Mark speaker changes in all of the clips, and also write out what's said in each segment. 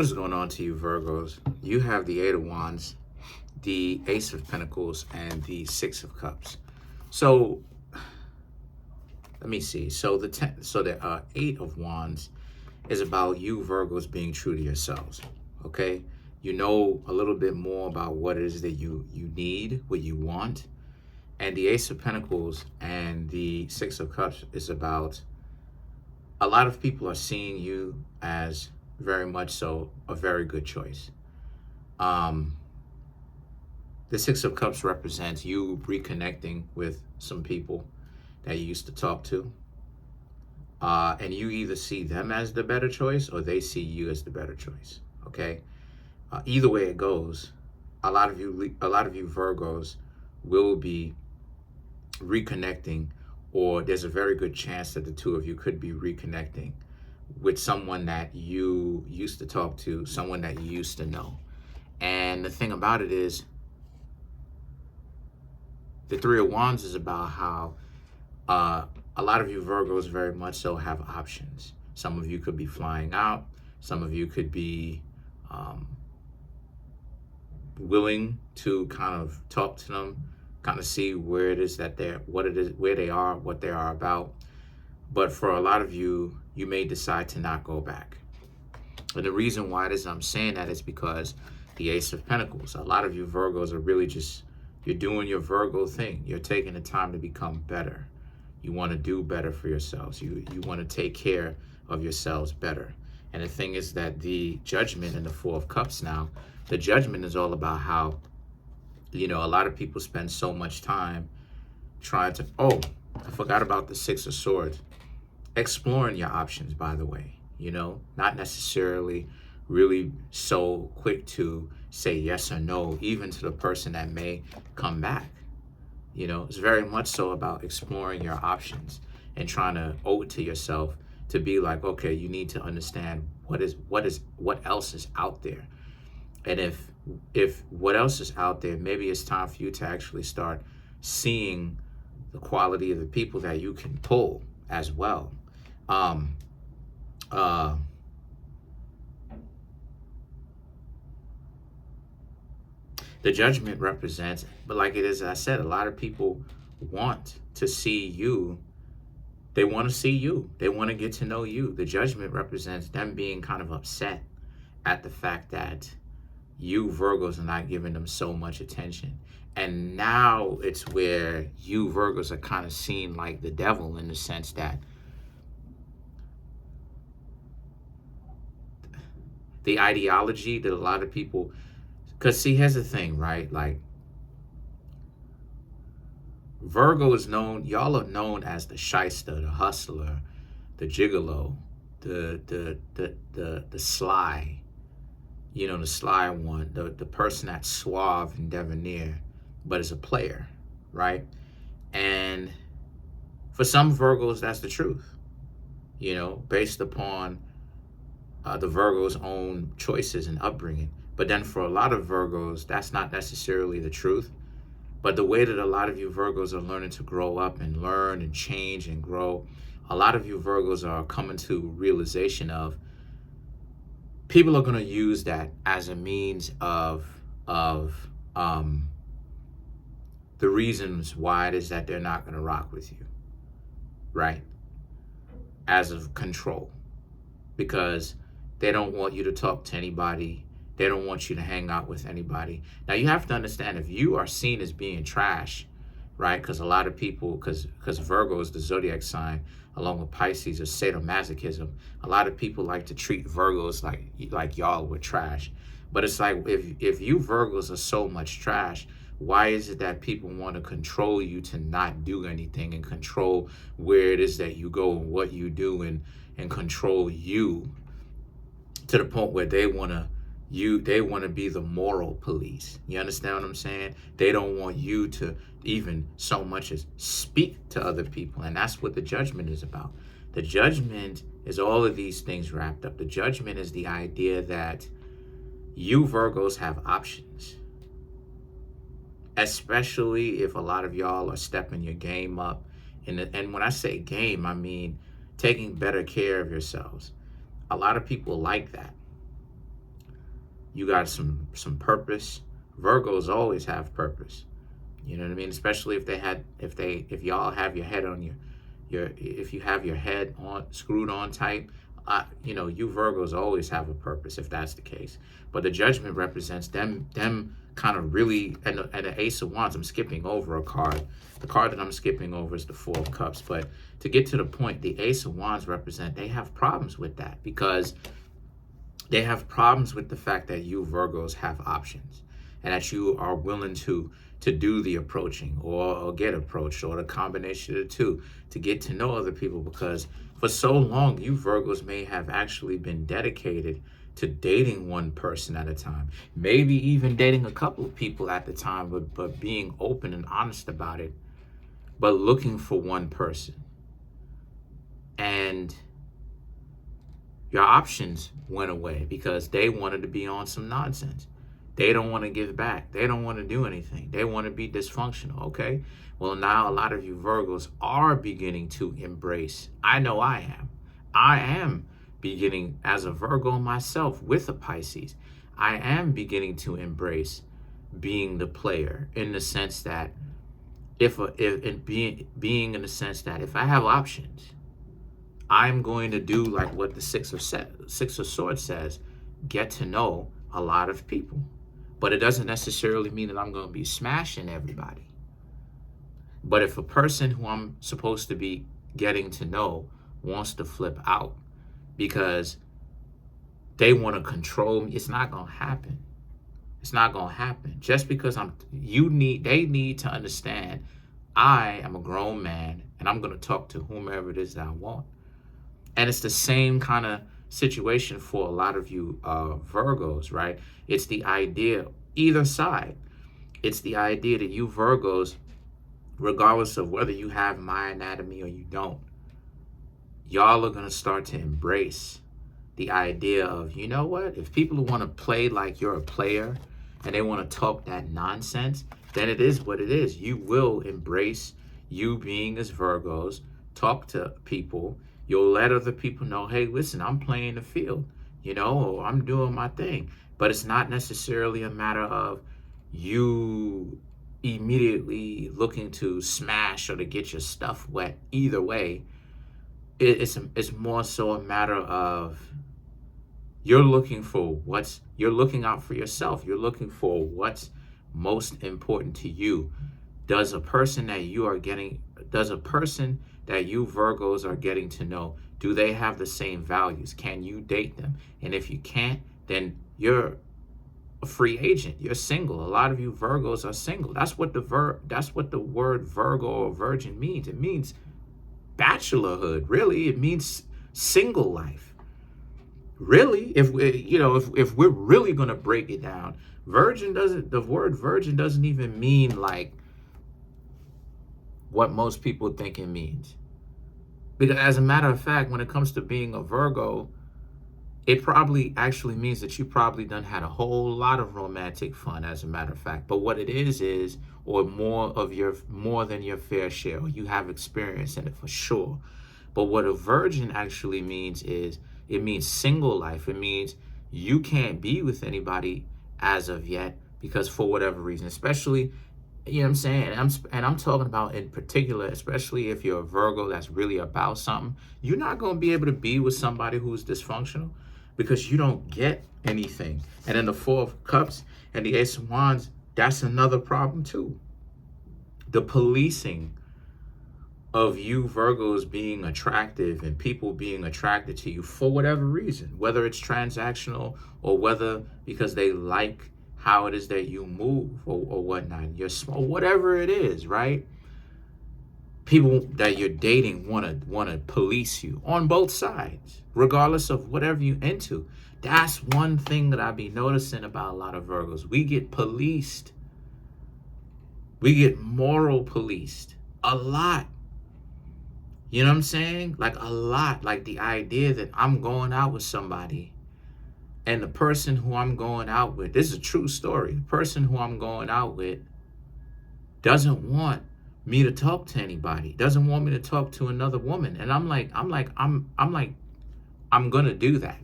Speaker 1: What is going on to you, Virgos? You have the Eight of Wands, the Ace of Pentacles, and the Six of Cups. So let me see. So the Eight of Wands is about you, Virgos, being true to yourselves. Okay, you know a little bit more about what it is that you need, what you want, and the Ace of Pentacles and the Six of Cups is about a lot of people are seeing you as very much so a very good choice. Um, the Six of Cups represents you reconnecting with some people that you used to talk to. And you either see them as the better choice or they see you as the better choice. Okay. Either way it goes, a lot of you Virgos will be reconnecting, or there's a very good chance that the two of you could be reconnecting with someone that you used to talk to, someone that you used to know. And the thing about it is, the Three of Wands is about how a lot of you Virgos very much so have options. Some of you could be flying out. Some of you could be willing to kind of talk to them, kind of see where it is that where they are, what they are about. But for a lot of you, you may decide to not go back. And the reason why I'm saying that is because the Ace of Pentacles, a lot of you Virgos are really just, you're doing your Virgo thing. You're taking the time to become better. You want to do better for yourselves. You want to take care of yourselves better. And the thing is that the Judgment in the Four of Cups now, the Judgment is all about how, a lot of people spend so much time trying to, oh, I forgot about the Six of Swords. Exploring your options, by the way, not necessarily really so quick to say yes or no, even to the person that may come back. It's very much so about exploring your options and trying to owe it to yourself to be like, okay, you need to understand what else is out there. And if what else is out there, maybe it's time for you to actually start seeing the quality of the people that you can pull as well. The Judgment represents, but like it is, I said, a lot of people want to see you. They want to see you. They want to get to know you. The Judgment represents them being kind of upset at the fact that you Virgos are not giving them so much attention. And now it's where you Virgos are kind of seen like the devil, in the sense that the ideology that a lot of people, because see, here's the thing, right? Like, Virgo is known, y'all are known as the shyster, the hustler, the gigolo, the sly, the sly one, the person that's suave and debonair, but is a player, right? And for some Virgos, that's the truth, based upon the Virgo's own choices and upbringing. But then for a lot of Virgos, that's not necessarily the truth. But the way that a lot of you Virgos are learning to grow up and learn and change and grow, a lot of you Virgos are coming to realization of, people are going to use that as a means of the reasons why it is that they're not going to rock with you, right? As of control, because they don't want you to talk to anybody. They don't want you to hang out with anybody. Now, you have to understand, if you are seen as being trash, right? Because a lot of people, because Virgo is the zodiac sign, along with Pisces, is sadomasochism. A lot of people like to treat Virgos like y'all were trash. But it's like, if you Virgos are so much trash, why is it that people want to control you to not do anything, and control where it is that you go and what you do, and control you to the point where they want to be the moral police? You understand what I'm saying? They don't want you to even so much as speak to other people. And that's what the Judgment is about. The Judgment is all of these things wrapped up. The Judgment is the idea that you Virgos have options, especially if a lot of y'all are stepping your game up. And when I say game, I mean taking better care of yourselves. A lot of people like that. You got some purpose. Virgos always have purpose. You know what I mean? Especially if y'all have your head on if you have your head on screwed on tight, you Virgos always have a purpose if that's the case. But the Judgment represents them kind of really, and the Ace of Wands. I'm skipping over a card. The card that I'm skipping over is the Four of Cups. But to get to the point, the Ace of Wands represent they have problems with that, because they have problems with the fact that you Virgos have options and that you are willing to do the approaching or get approached, or the combination of the two, to get to know other people. Because for so long, you Virgos may have actually been dedicated to dating one person at a time, maybe even dating a couple of people at the time, but being open and honest about it, but looking for one person. And your options went away because they wanted to be on some nonsense. They don't want to give back. They don't want to do anything. They want to be dysfunctional, okay? Well, now a lot of you Virgos are beginning to embrace. I know I am. I am beginning, as a Virgo myself with a Pisces, I am beginning to embrace being the player, in the sense that being in the sense that if I have options, I'm going to do like what the Six of Swords says, get to know a lot of people. But it doesn't necessarily mean that I'm going to be smashing everybody. But if a person who I'm supposed to be getting to know wants to flip out because they want to control me, it's not going to happen. It's not going to happen. Just because they need to understand I am a grown man and I'm going to talk to whomever it is that I want. And it's the same kind of situation for a lot of you Virgos, right? It's the idea, either side. It's the idea that you Virgos, regardless of whether you have my anatomy or you don't, y'all are going to start to embrace the idea of, you know what? If people want to play like you're a player and they want to talk that nonsense, then it is what it is. You will embrace you being as Virgos, talk to people. You'll let other people know, hey, listen, I'm playing the field, or I'm doing my thing. But it's not necessarily a matter of you immediately looking to smash or to get your stuff wet. Either way, it's more so a matter of you're looking out for yourself. You're looking for what's most important to you. Does a person that you Virgos are getting to know, do they have the same values? Can you date them? And if you can't, then you're a free agent. You're single. A lot of you Virgos are single. That's what the word Virgo or virgin means. It means bachelorhood. Really, it means single life. Really, if we're really gonna break it down, the word virgin doesn't even mean like what most people think it means. Because as a matter of fact, when it comes to being a Virgo, it probably actually means that you probably done had a whole lot of romantic fun, as a matter of fact. But what it is, or more than your fair share, or you have experience in it for sure. But what a virgin actually means is, it means single life. It means you can't be with anybody as of yet because for whatever reason, especially, you know what I'm saying? And I'm talking about in particular, especially if you're a Virgo that's really about something, you're not going to be able to be with somebody who's dysfunctional because you don't get anything. And then the Four of Cups and the Ace of Wands, that's another problem too. The policing of you Virgos being attractive and people being attracted to you for whatever reason, whether it's transactional or whether because they like how it is that you move or whatnot, you're small, whatever it is, right? People that you're dating want to police you on both sides, regardless of whatever you're into. That's one thing that I be noticing about a lot of Virgos. We get policed. We get moral policed a lot. You know what I'm saying? Like a lot. Like the idea that I'm going out with somebody and the person who I'm going out with, this is a true story. The person who I'm going out with doesn't want me to talk to anybody, doesn't want me to talk to another woman. And I'm going to do that.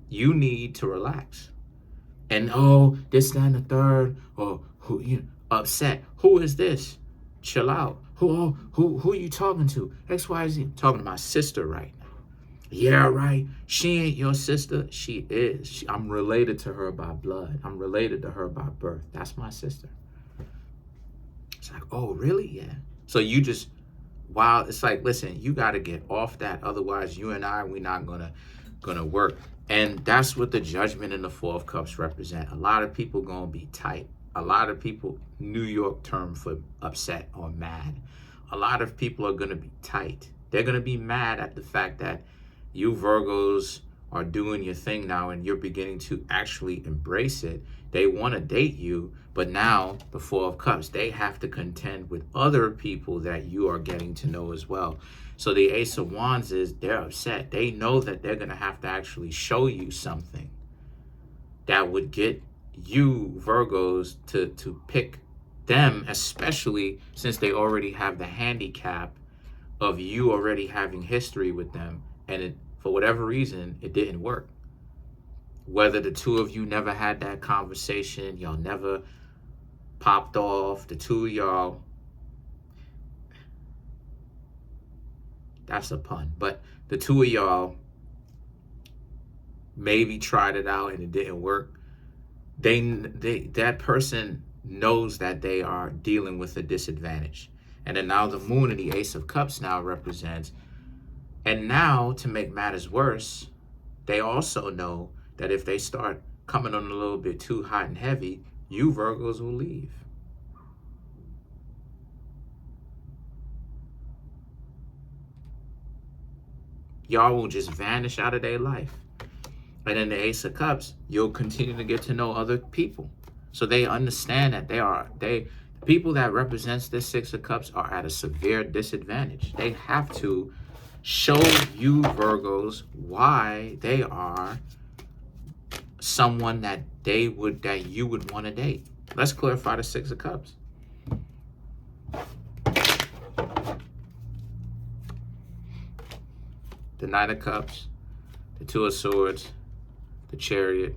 Speaker 1: You need to relax. And oh, this, that, and the third, or who you upset. Who is this? Chill out. Who are you talking to? XYZ. I'm talking to my sister right now. Yeah, right. She ain't your sister. She is. I'm related to her by blood. I'm related to her by birth. That's my sister. It's like, oh, really? Yeah. So you just, wow. It's like, listen, you got to get off that. Otherwise, you and I, we're not gonna work. And that's what the Judgment and the Four of Cups represent. A lot of people gonna be tight. A lot of people, New York term for upset or mad. A lot of people are gonna be tight. They're gonna be mad at the fact that you Virgos are doing your thing now and you're beginning to actually embrace it. They want to date you, but now the Four of Cups, they have to contend with other people that you are getting to know as well. So the Ace of Wands is, they're upset. They know that they're going to have to actually show you something that would get you Virgos to pick them, especially since they already have the handicap of you already having history with them. And it, for whatever reason, it didn't work. Whether the two of you never had that conversation, y'all never popped off, the two of y'all, that's a pun, but the two of y'all maybe tried it out and it didn't work. That person knows that they are dealing with a disadvantage. And then now the Moon and the Ace of Cups now represents. And now, to make matters worse, they also know that if they start coming on a little bit too hot and heavy, you Virgos will leave. Y'all will just vanish out of their life. And in the Ace of Cups, you'll continue to get to know other people. So they understand that the people that represents this Six of Cups are at a severe disadvantage. They have to show you Virgos why they are someone that you would want to date. Let's clarify the Six of Cups. The Knight of Cups, the Two of Swords, the Chariot,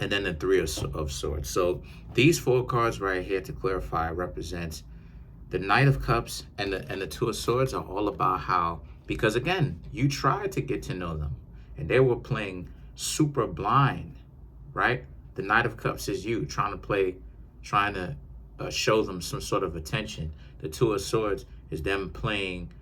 Speaker 1: and then the Three of Swords. So these four cards right here, to clarify, represents the Knight of Cups and the Two of Swords are all about how, because again, you tried to get to know them and they were playing super blind, right? The Knight of Cups is you trying to show them some sort of attention. The Two of Swords is them playing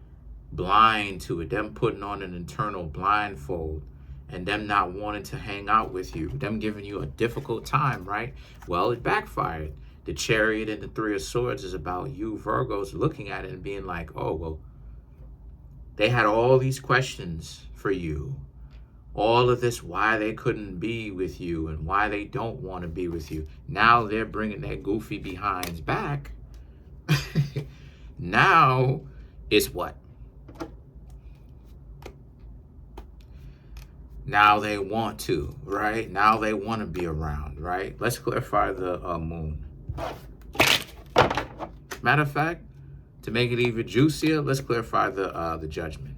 Speaker 1: blind to it, them putting on an internal blindfold and them not wanting to hang out with you, them giving you a difficult time, right? Well, it backfired. The Chariot and the Three of Swords is about you Virgos looking at it and being like, oh, well, they had all these questions for you. All of this, why they couldn't be with you and why they don't want to be with you. Now they're bringing their goofy behinds back. Now it's what? Now they want to, right? Now they want to be around, right? Let's clarify the Moon. Matter of fact, to make it even juicier, let's clarify the Judgment.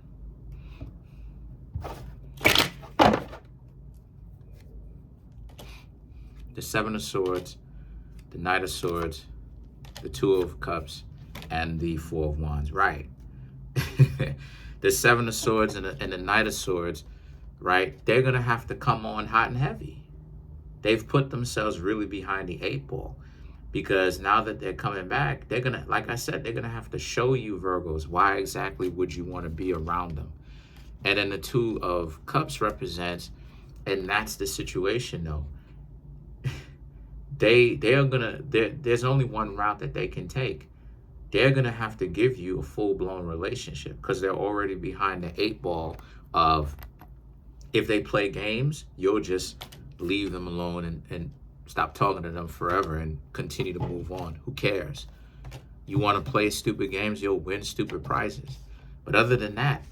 Speaker 1: The Seven of Swords, the Knight of Swords, the Two of Cups, and the Four of Wands, right? The Seven of Swords and the Knight of Swords, right? They're going to have to come on hot and heavy. They've put themselves really behind the eight ball because now that they're coming back, they're going to, like I said, they're going to have to show you Virgos why exactly would you want to be around them. And then the Two of Cups represents, and that's the situation though. There's only one route that they can take. They're gonna have to give you a full-blown relationship because they're already behind the eight ball of, if they play games, you'll just leave them alone and stop talking to them forever and continue to move on. Who cares? You want to play stupid games, you'll win stupid prizes. But other than that,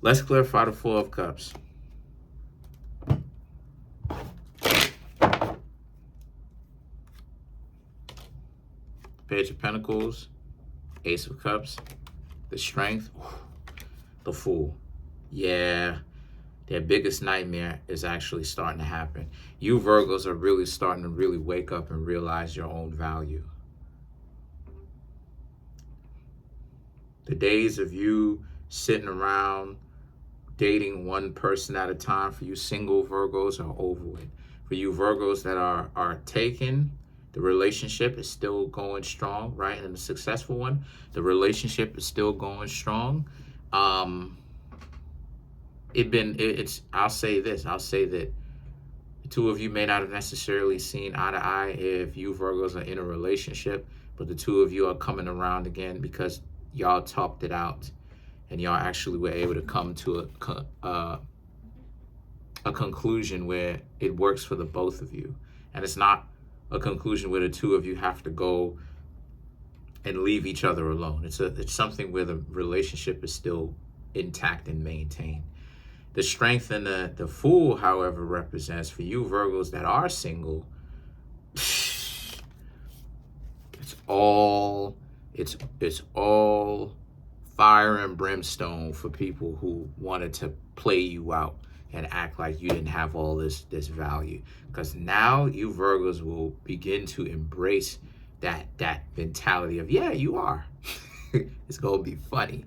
Speaker 1: let's clarify the Four of Cups. Page of Pentacles, Ace of Cups, the Strength, the Fool. Yeah, Their biggest nightmare is actually starting to happen. You Virgos are really starting to really wake up and realize your own value. The days of you sitting around dating one person at a time for you single Virgos are over with. For you Virgos that are taken, the relationship is still going strong, right? And the successful one, the relationship is still going strong. I'll say this. I'll say that the two of you may not have necessarily seen eye to eye if you Virgos are in a relationship, but the two of you are coming around again because y'all talked it out and y'all actually were able to come to a conclusion where it works for the both of you. And it's not a conclusion where the two of you have to go and leave each other alone. It's something where the relationship is still intact and maintained. The strength in the Fool, however, represents for you Virgos that are single, it's all fire and brimstone for people who wanted to play you out and act like you didn't have all this value. Because now you Virgos will begin to embrace that mentality of, yeah, you are. It's gonna be funny.